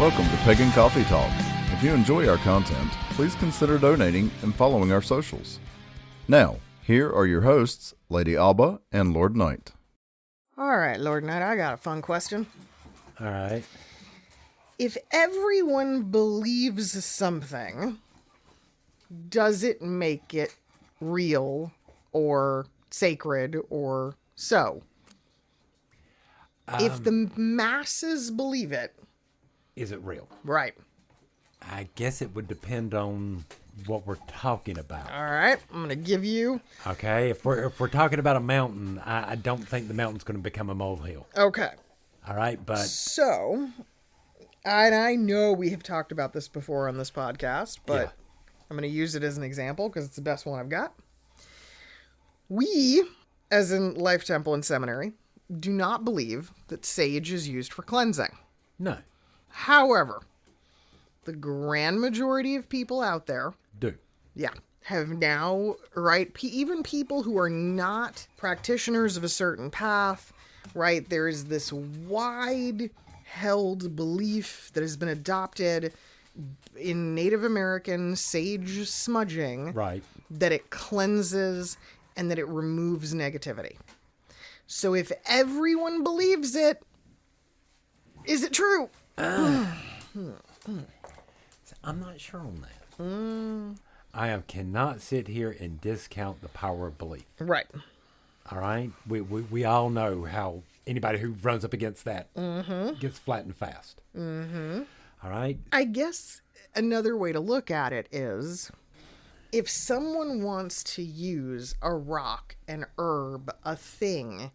Welcome to Pagan Coffee Talk. If you enjoy our content, please consider donating and following our socials. Now, here are your hosts, Lady Alba and Lord Knight. All right, Lord Knight, I got a fun question. All right. If everyone believes something, does it make it real or sacred or so? If the masses believe it, Is it real? right. I guess it would depend on what we're talking about. All right, I'm going to give you... Okay, if we're talking about a mountain, I don't think the mountain's going to become a molehill. Okay. All right, but So, and I know we have talked about this before on this podcast, but Yeah. I'm going to use it as an example because it's the best one I've got. We, as in Life Temple and Seminary, do not believe that sage is used for cleansing. no, However, the grand majority of people out there, do. have now, right, even people who are not practitioners of a certain path, right, there is this wide-held belief that has been adopted in Native American sage smudging, Right. that it cleanses and that it removes negativity. So if everyone believes it, is it true? I'm not sure on that. I cannot sit here and discount the power of belief. Right. All right? We all know how anybody who runs up against that gets flat and fast. Mm-hmm. All right? I guess another way to look at it is if someone wants to use a rock, an herb, a thing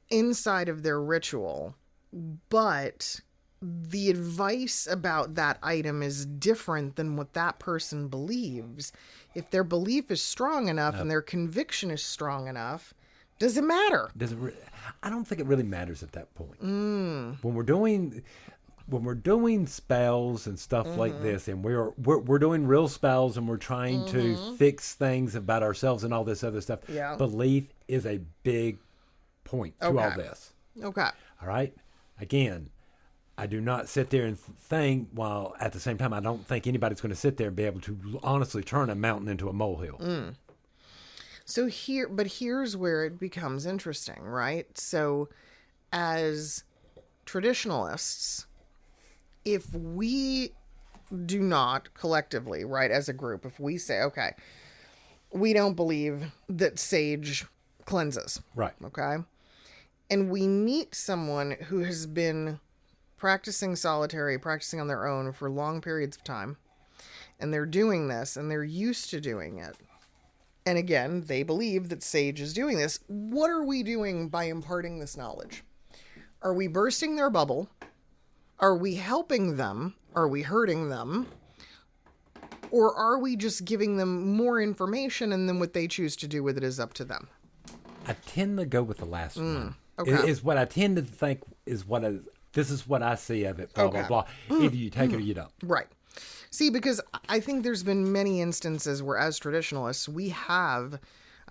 inside of their ritual, but the advice about that item is different than what that person believes, if their belief is strong enough and their conviction is strong enough, does it matter? I don't think it really matters at that point. When we're doing spells and stuff like this, and we're doing real spells, and we're trying to fix things about ourselves and all this other stuff. Yeah. Belief is a big point to all this. Okay. All right. Again, I do not sit there and think, while at the same time, I don't think anybody's going to sit there and be able to honestly turn a mountain into a molehill. So here's where it becomes interesting, right? So as traditionalists, if we do not collectively, right, as a group, if we say, okay, we don't believe that sage cleanses. Right. Okay. And we meet someone who has been practicing solitary, practicing on their own for long periods of time, and they're doing this and they're used to doing it. And again, they believe that sage is doing this. What are we doing by imparting this knowledge? Are we bursting their bubble? Are we helping them? Are we hurting them? Or are we just giving them more information and then what they choose to do with it is up to them? I tend to go with the last one. Okay. Is what I tend to think is this is what I see of it, blah, Okay. blah, blah. Either you take it or you don't. Right. See, because I think there's been many instances where as traditionalists, I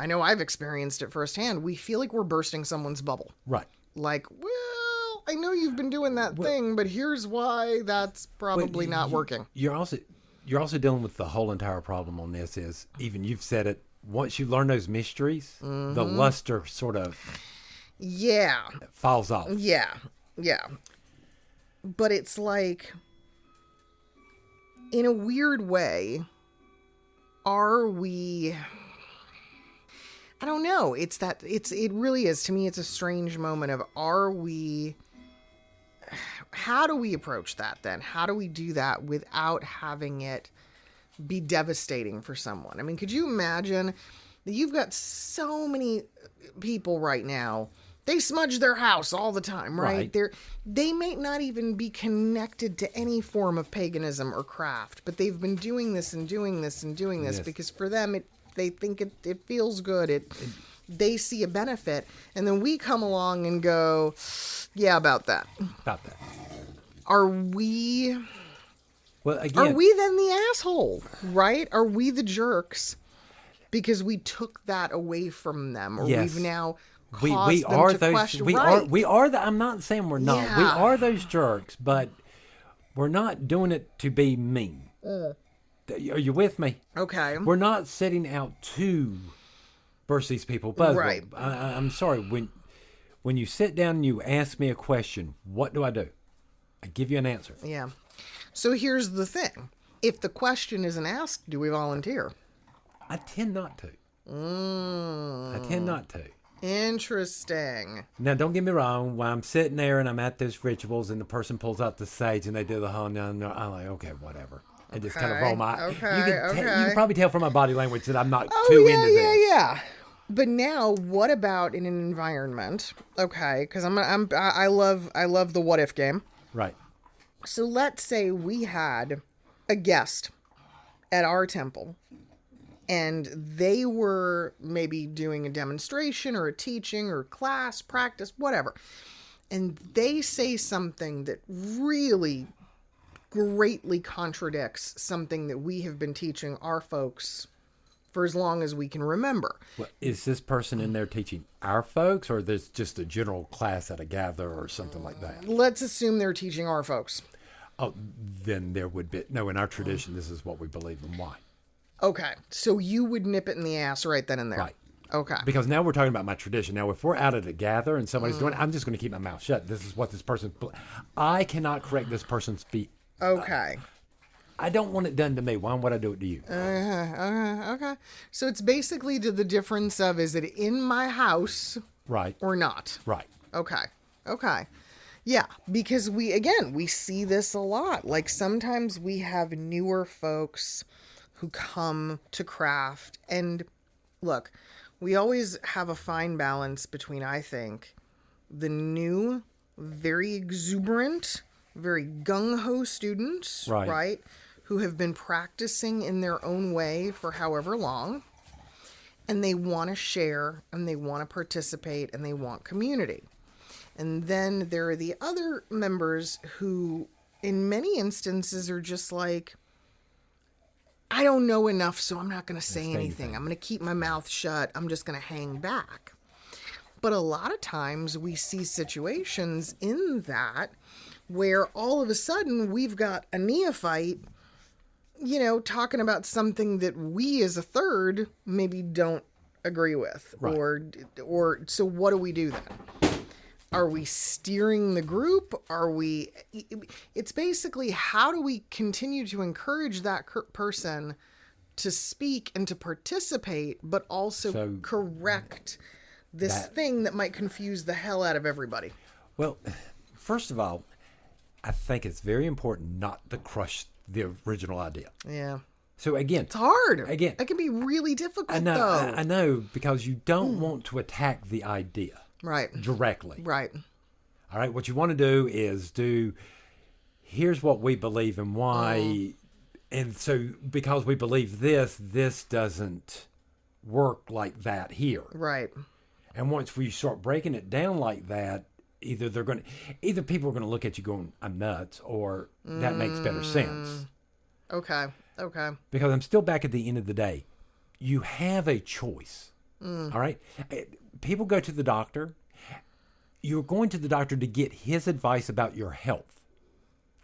know I've experienced it firsthand, we feel like we're bursting someone's bubble. Right. Like, well, I know you've been doing that thing, but here's why that's probably not working. You're also dealing with the whole entire problem on this is, even you've said it, once you learn those mysteries, the luster sort of falls off. Yeah. But it's like, in a weird way, are we... I don't know. It really is, to me, it's a strange moment of, how do we approach that then? How do we do that without having it be devastating for someone? I mean, could you imagine that you've got so many people right now, they smudge their house all the time, right? They may not even be connected to any form of paganism or craft, but they've been doing this and doing this and doing this because for them, they think it feels good. They see a benefit. And then we come along and go, yeah, about that. Are we... Well, again, are we then the asshole, right? Are we the jerks because we took that away from them, or we've now caused we them are to those question? we right. are we are the I'm not saying we're not. We Yeah. are those jerks, but We're not doing it to be mean. Are you with me? Okay. We're not setting out to burst these people. But Right. I'm sorry. When you sit down and you ask me a question, what do? I give you an answer. Yeah. So here's the thing. If the question isn't asked, do we volunteer? I tend not to. I tend not to. Interesting. Now, don't get me wrong. When I'm sitting there and I'm at those rituals and the person pulls out the sage and they do the whole, I'm like, okay, whatever. I just kind of roll my eyes. You can probably tell from my body language that I'm not too into this. Yeah. But now, what about in an environment? Okay, because I love the what if game. Right. So let's say we had a guest at our temple, and they were maybe doing a demonstration or a teaching or class, practice, whatever. And they say something that really greatly contradicts something that we have been teaching our folks for as long as we can remember. Well, is this person in there teaching our folks, or there's just a general class at a gather or something like that? Let's assume they're teaching our folks. Oh, then there would be... No, in our tradition, this is what we believe and why. Okay, so you would nip it in the ass right then and there. Right. Okay. Because now we're talking about my tradition. Now, if we're out at a gather and somebody's doing it, I'm just going to keep my mouth shut. This is what this person... I cannot correct this person's speech. Okay. I don't want it done to me. Why would I do it to you? Okay. So it's basically the difference of, is it in my house Right. or not? Right. Okay. Yeah, because we see this a lot. Like sometimes we have newer folks who come to craft, and look, we always have a fine balance between, I think, the new, very exuberant, very gung-ho students, right, who have been practicing in their own way for however long, and they want to share, and they want to participate, and they want community. And then there are the other members who, in many instances, are just like, I don't know enough, so I'm not going to say anything. I'm going to keep my mouth shut. I'm just going to hang back. But a lot of times we see situations in that where all of a sudden we've got a neophyte, talking about something that we as a third maybe don't agree with. Right. Or so what do we do then? Are we steering the group? It's basically, how do we continue to encourage that person to speak and to participate, but also correct this thing that might confuse the hell out of everybody? Well, first of all, I think it's very important not to crush the original idea. Yeah. So again, it's hard. Again, it can be really difficult. I know, because you don't want to attack the idea. Right. Directly. Right. All right. What you want to do is here's what we believe and why. And so because we believe this doesn't work like that here. Right. And once we start breaking it down like that, either people are going to look at you going, I'm nuts, or that makes better sense. Okay. Because I'm still back at the end of the day. You have a choice. All right. People go to the doctor. You're going to the doctor to get his advice about your health.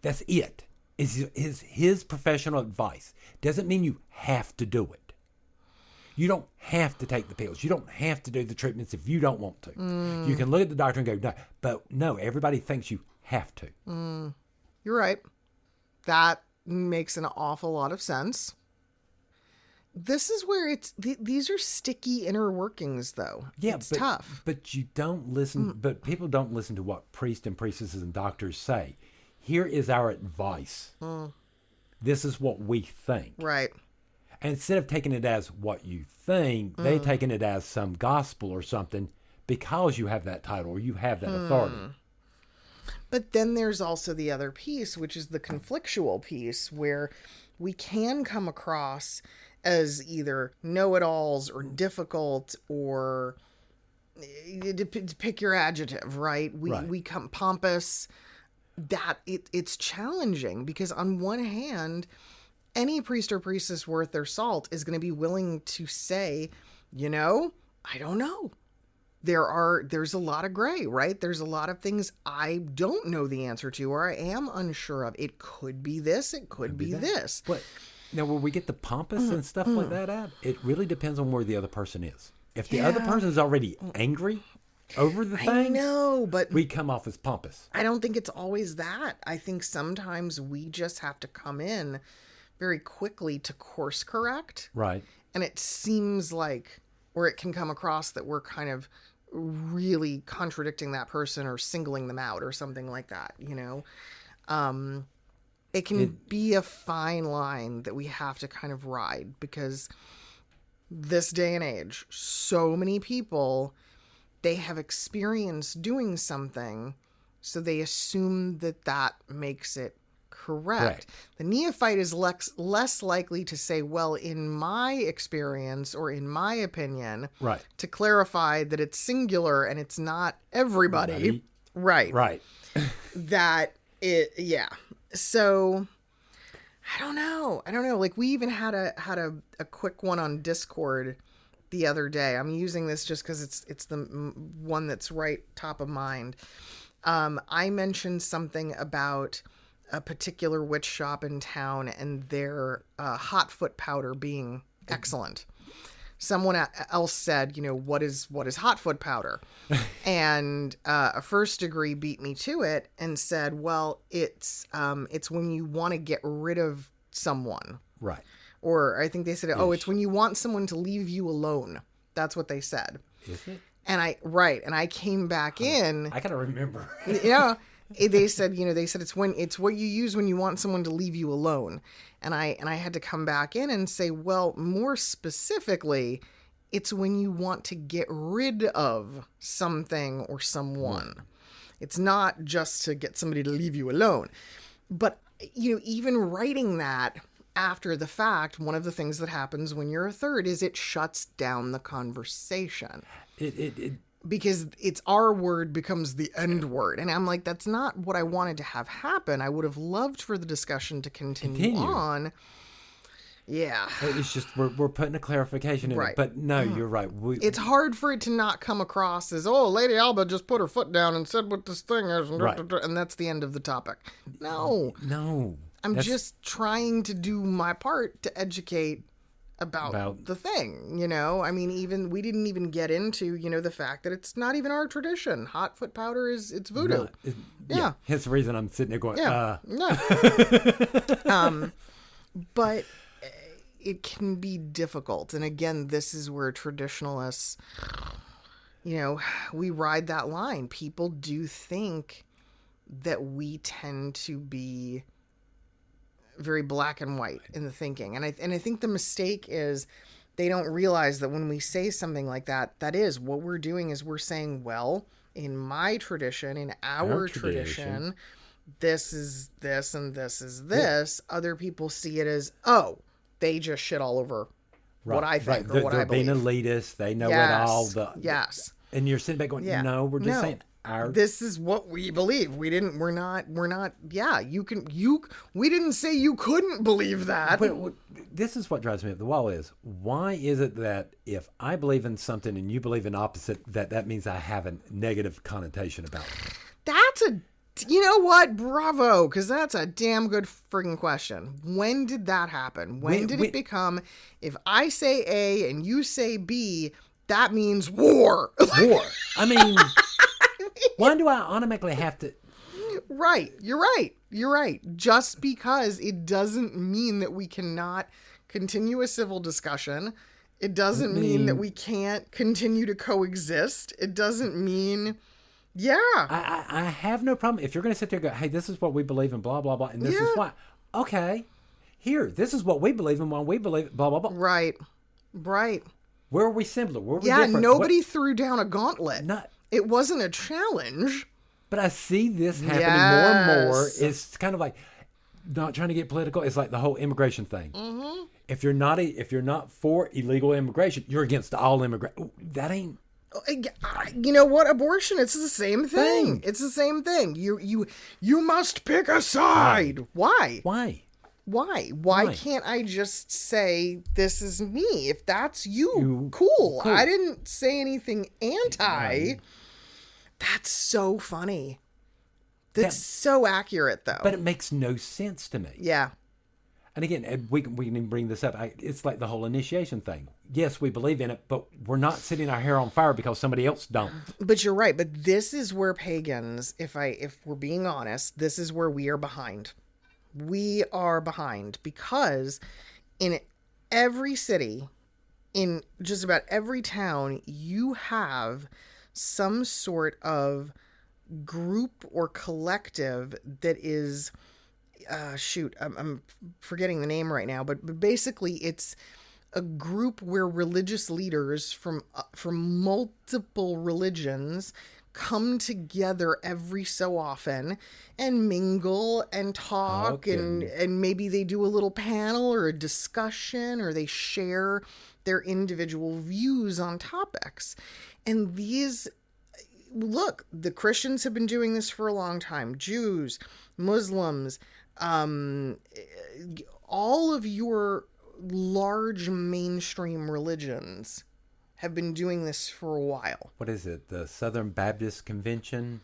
That's it. Is his professional advice. Doesn't mean you have to do it. You don't have to take the pills. You don't have to do the treatments if you don't want to. You can look at the doctor and go, no. But no, everybody thinks you have to. You're right. That makes an awful lot of sense. This is where these are sticky inner workings, though. Yeah, it's tough. But you don't listen. But people don't listen to what priests and priestesses and doctors say. Here is our advice. This is what we think. Right. And instead of taking it as what you think, they're taking it as some gospel or something because you have that title or you have that authority. But then there's also the other piece, which is the conflictual piece, where we can come across as either know-it-alls or difficult, or pick your adjective, right? We come pompous. That it's challenging because on one hand, any priest or priestess worth their salt is going to be willing to say, I don't know. there's a lot of gray, right? There's a lot of things I don't know the answer to, or I am unsure of. It could be this, it could be this. But now, when we get the pompous and stuff like that out, it really depends on where the other person is. If the other person is already angry over the thing, I know, but we come off as pompous. I don't think it's always that. I think sometimes we just have to come in very quickly to course correct. Right. And it seems like, or it can come across that we're kind of really contradicting that person or singling them out or something like that, you know? It can be a fine line that we have to kind of ride, because this day and age, so many people, they have experienced doing something, so they assume that that makes it correct. The neophyte is less likely to say, well, in my experience or in my opinion, to clarify that it's singular and it's not everybody. Right. That it, yeah. So I don't know. Like, we even had a quick one on Discord the other day. I'm using this just because it's the one that's right top of mind. I mentioned something about a particular witch shop in town and their hot foot powder being excellent. Someone else said, you know, what is hot foot powder? And a first degree beat me to it and said, well, it's when you want to get rid of someone. Right. Or I think they said, it's when you want someone to leave you alone. That's what they said. Is it? And I came back in. I gotta remember. Yeah. They said it's what you use when you want someone to leave you alone. And I had to come back in and say, well, more specifically, it's when you want to get rid of something or someone. It's not just to get somebody to leave you alone. But, you know, even writing that after the fact, one of the things that happens when you're a third is it shuts down the conversation. Because it's our word becomes the end word. And I'm like, that's not what I wanted to have happen. I would have loved for the discussion to continue. On. Yeah. It's just, we're putting a clarification in it. But no, you're right. It's hard for it to not come across as, Lady Alba just put her foot down and said what this thing is. And that's the end of the topic. No. I'm just trying to do my part to educate about the thing, you know. I mean, we didn't even get into, you know, the fact that it's not even our tradition. Hot foot powder it's voodoo. Yeah. Hence the reason I'm sitting there going, No. But it can be difficult. And again, this is where traditionalists, you know, we ride that line. People do think that we tend to be very black and white in the thinking. And I think the mistake is they don't realize that when we say something like that, that is what we're doing is we're saying, well, in my tradition, in our tradition, this is this and this is this. Yeah. Other people see it as, they just shit all over what I think or what I believe. They're being elitist. They know it all. Yes. And you're sitting back going, no, we're just saying this is what we believe. We're not, we didn't say you couldn't believe that. But this is what drives me up the wall is, why is it that if I believe in something and you believe in opposite, that means I have a negative connotation about it? You know what? Bravo. Because that's a damn good friggin' question. When did that happen? When did it become, if I say A and you say B, that means war? War. I mean, why do I automatically have to? Right. You're right. Just because it doesn't mean that we cannot continue a civil discussion. It doesn't mean that we can't continue to coexist. It doesn't mean... Yeah. I have no problem. If you're going to sit there and go, hey, this is what we believe in, blah, blah, blah, and this is why. Okay. Here, this is what we believe in, why we believe, blah, blah, blah. Right. Where are we similar? Where are we different? Nobody threw down a gauntlet. Not, it wasn't a challenge. But I see this happening more and more. It's kind of like, not trying to get political, it's like the whole immigration thing. Mm-hmm. If you're not for illegal immigration, you're against all immigration. That ain't... You know what? Abortion, it's the same thing. It's the same thing. You must pick a side. Why? Why Right. can't I just say this is me? If that's you, cool. I didn't say anything anti. Right. That's so funny. That's so accurate, though. But it makes no sense to me. Yeah. And again, we can even bring this up. It's like the whole initiation thing. Yes, we believe in it, but we're not setting our hair on fire because somebody else don't. But you're right. But this is where pagans, if we're being honest, this is where we are behind. We are behind because in every city, in just about every town, you have some sort of group or collective that is I'm forgetting the name right now, but basically it's a group where religious leaders from multiple religions come together every so often and mingle and talk. Okay. And maybe they do a little panel or a discussion, or they share their individual views on topics. And look, the Christians have been doing this for a long time. Jews, Muslims, all of your large mainstream religions have been doing this for a while. What is it? The Southern Baptist Convention?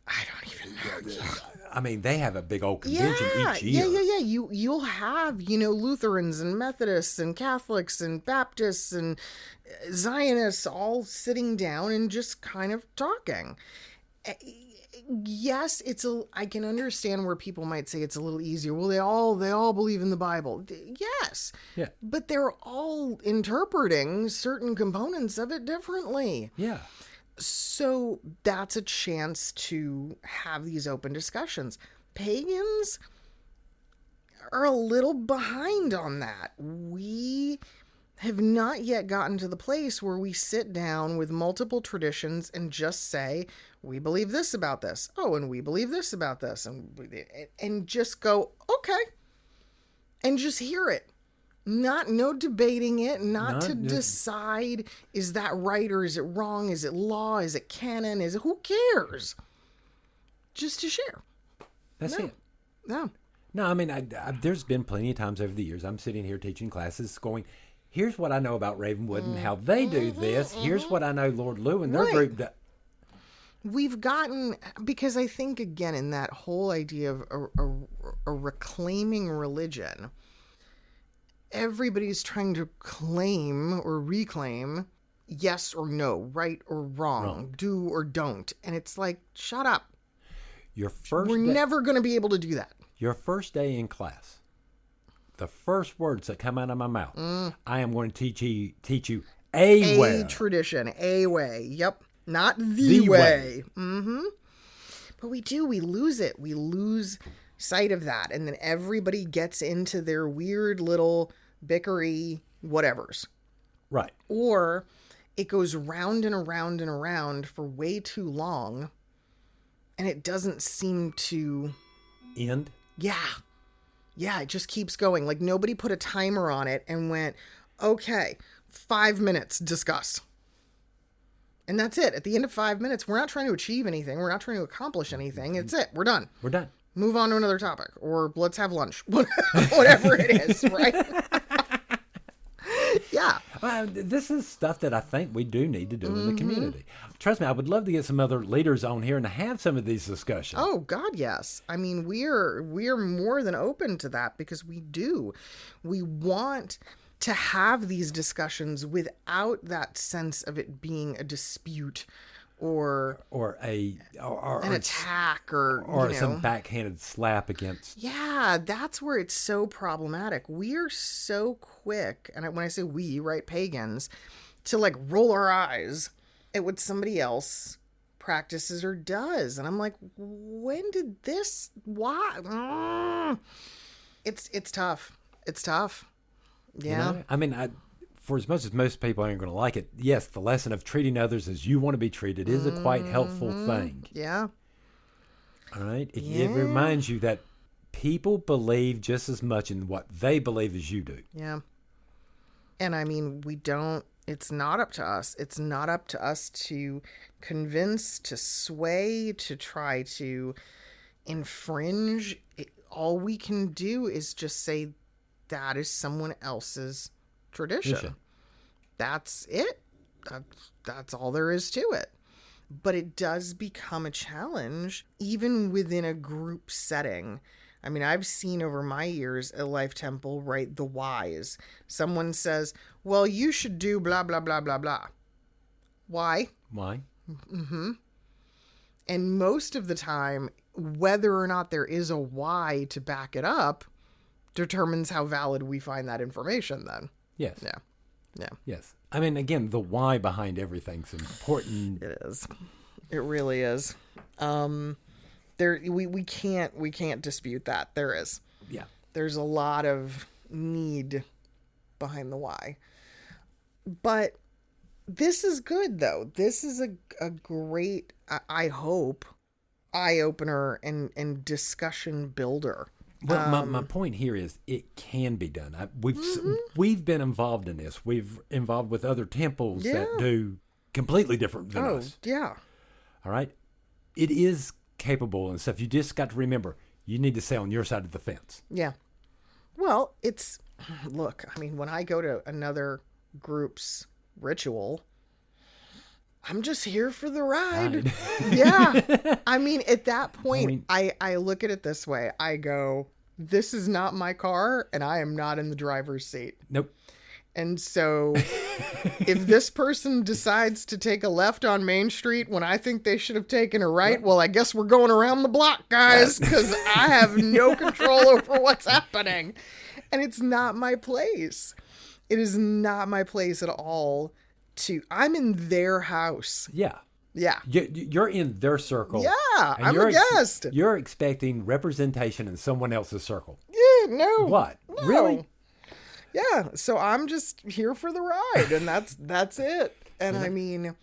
I don't even know. I mean, they have a big old convention each year. Yeah. You'll have, Lutherans and Methodists and Catholics and Baptists and Zionists all sitting down and just kind of talking. Yes, I can understand where people might say it's a little easier. Well, they all believe in the Bible. Yes. Yeah. But they're all interpreting certain components of it differently. Yeah. So that's a chance to have these open discussions. Pagans are a little behind on that. We have not yet gotten to the place where we sit down with multiple traditions and just say, we believe this about this. Oh, and we believe this about this. And just go, okay. And just hear it. No debating it, not to decide, is that right or is it wrong? Is it law? Is it canon? Who cares? Just to share. That's it. No. No, I mean, there's been plenty of times over the years I'm sitting here teaching classes going, here's what I know about Ravenwood and how they do this. Here's what I know Lord Lou and their group does. We've gotten, because I think, again, in that whole idea of a reclaiming religion, everybody's trying to claim or reclaim yes or no, right or wrong, do or don't. And it's like, shut up. We're never going to be able to do that. Your first day in class, the first words that come out of my mouth, I am going to teach you a way. A tradition, a way. Yep. Not the way. Mm-hmm. But we lose it. We lose sight of that. And then everybody gets into their weird little bickery whatevers. Right. Or it goes round and around and around for way too long. And it doesn't seem to end. Yeah. Yeah, it just keeps going. Like nobody put a timer on it and went, okay, 5 minutes, discuss. And that's it. At the end of 5 minutes, we're not trying to achieve anything. We're not trying to accomplish anything. It's it. We're done. We're done. Move on to another topic. Or let's have lunch. Whatever it is, right? Yeah. This is stuff that I think we do need to do in the community. Trust me, I would love to get some other leaders on here and have some of these discussions. Oh, God, yes. I mean, we're more than open to that because we do. We want to have these discussions without that sense of it being a dispute or an attack or some backhanded slap against. Yeah, that's where it's so problematic. We are so quick, and when I say we, right, pagans, to like roll our eyes at what somebody else practices or does. And I'm like, when did this, why? It's tough. It's tough. Yeah. You know? I mean, for as much as most people aren't going to like it, yes, the lesson of treating others as you want to be treated is a quite helpful thing. Yeah. All right? It reminds you that people believe just as much in what they believe as you do. Yeah. And I mean, it's not up to us. It's not up to us to convince, to sway, to try to infringe. all we can do is just say that is someone else's tradition. That's it. That's all there is to it. But it does become a challenge even within a group setting. I mean, I've seen over my years at Life Temple, right, the whys. Someone says, well, you should do blah, blah, blah, blah, blah. Why? Mm-hmm. And most of the time, whether or not there is a why to back it up determines how valid we find that information then. Yes. Yeah. Yes. I mean, again, the why behind everything's important. It is. It really is. We can't dispute that. There is. Yeah. There's a lot of need behind the why. But this is good, though. This is a great, I hope, eye-opener and discussion builder. Well, my point here is it can be done. We've been involved in this. We've involved with other temples that do completely different than us. Yeah. All right? It is capable and stuff. You just got to remember, you need to stay on your side of the fence. Yeah. Well, look, I mean, when I go to another group's ritual, I'm just here for the ride. Yeah. I mean, at that point, I look at it this way. I go, this is not my car, and I am not in the driver's seat. Nope. And so if this person decides to take a left on Main Street when I think they should have taken a right, well, I guess we're going around the block, guys, because I have no control over what's happening. And it's not my place. It is not my place at all. I'm in their house. Yeah. Yeah. You're in their circle. Yeah. I'm a guest. You're expecting representation in someone else's circle. Yeah. No. What? No. Really? Yeah. So I'm just here for the ride, and that's it. And I mean,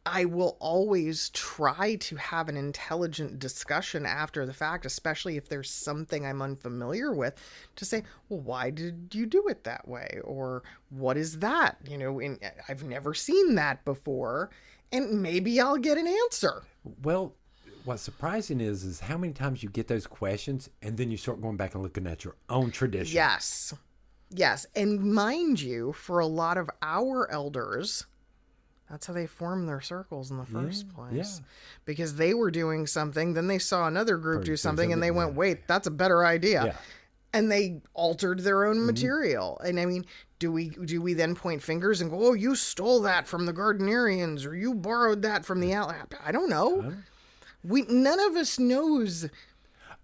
I will always try to have an intelligent discussion after the fact, especially if there's something I'm unfamiliar with, to say, well, why did you do it that way? Or what is that? I've never seen that before, and maybe I'll get an answer. Well, what's surprising is how many times you get those questions and then you start going back and looking at your own tradition. Yes. And mind you, for a lot of our elders, that's how they formed their circles in the first place. Yeah. Because they were doing something, then they saw another group do something, and they went, wait, that's a better idea. Yeah. And they altered their own material. And I mean, do we then point fingers and go, oh, you stole that from the Gardnerians, or you borrowed that from the I don't know. None of us knows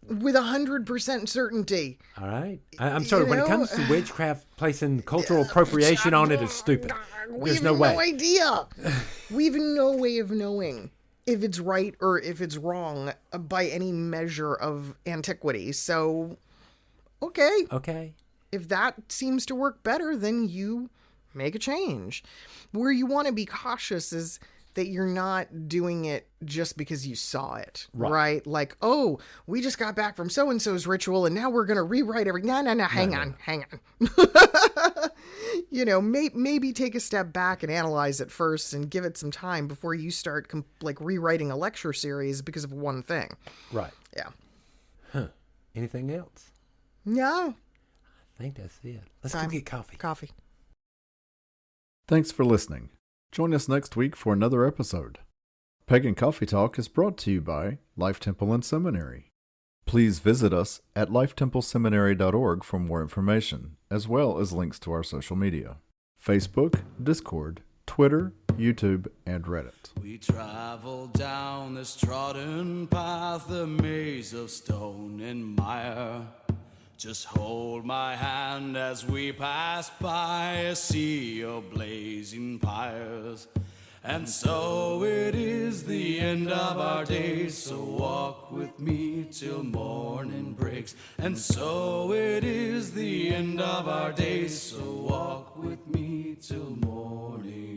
with 100% certainty. All right. I'm sorry, when it comes to witchcraft, placing cultural appropriation on it is stupid. There's no way. We have no idea. We have no way of knowing if it's right or if it's wrong by any measure of antiquity. So, okay. If that seems to work better, then you make a change. Where you want to be cautious is that you're not doing it just because you saw it, right? Like, oh, we just got back from so-and-so's ritual and now we're going to rewrite everything. No, hang on. Maybe take a step back and analyze it first and give it some time before you start rewriting a lecture series because of one thing. Right. Yeah. Huh. Anything else? No. I think that's it. Let's go get coffee. Thanks for listening. Join us next week for another episode. Pagan Coffee Talk is brought to you by Life Temple and Seminary. Please visit us at lifetempleseminary.org for more information, as well as links to our social media: Facebook, Discord, Twitter, YouTube, and Reddit. We travel down this trodden path, a maze of stone and mire. Just hold my hand as we pass by a sea of blazing pyres. And so it is the end of our days, so walk with me till morning breaks. And so it is the end of our days, so walk with me till morning